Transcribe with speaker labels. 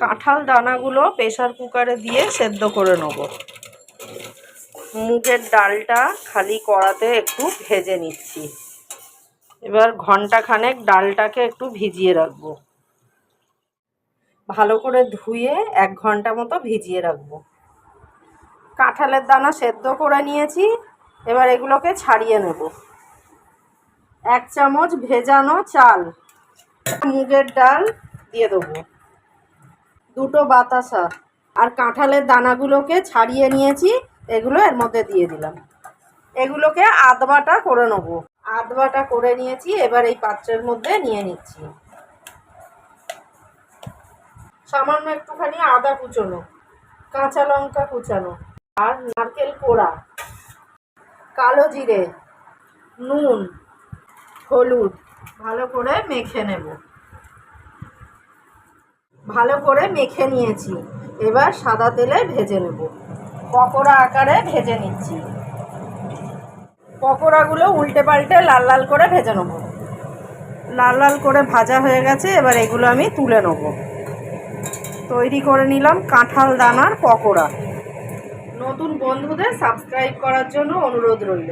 Speaker 1: কাঁঠাল দানাগুলো প্রেসার কুকারে দিয়ে সেদ্ধ করে নেব। মুগের ডালটা খালি কড়াতে একটু ভেজে নিচ্ছি। এবার ঘন্টাখানেক ডালটাকে একটু ভিজিয়ে রাখবো। ভালো করে ধুয়ে 1 ঘন্টা মতো ভিজিয়ে রাখবো। কাঁঠালের দানা সেদ্ধ করে নিয়েছি, এবার এগুলোকে ছাড়িয়ে নেব। 1 চামচ ভেজানো চাল, মুগের ডাল দিয়ে দেবো, 2টো বাতাসা আর কাঁঠালের দানাগুলোকে ছাড়িয়ে নিয়েছি, এগুলো এর মধ্যে দিয়ে দিলাম। এগুলোকে আধবাটা করে নেব। আধবাটা করে নিয়েছি, এবার এই পাত্রের মধ্যে নিয়ে নিচ্ছি। সামান্য একটুখানি আদা কুচোনো, কাঁচা লঙ্কা কুচানো আর নারকেল কোড়া, কালো জিরে, নুন, হলুদ ভালো করে মেখে নেব। ভালো করে মেখে নিয়েছি, এবার সাদা তেলে ভেজে নেব। পকোড়া আকারে ভেজে নিচ্ছি। পকোড়াগুলো উল্টে পাল্টে লাল লাল করে ভেজে নেব। লাল লাল করে ভাজা হয়ে গেছে, এবার এগুলো আমি তুলে নেব। তৈরি করে নিলাম কাঁঠাল দানার পকোড়া। নতুন বন্ধুদের সাবস্ক্রাইব করার জন্য অনুরোধ রইল।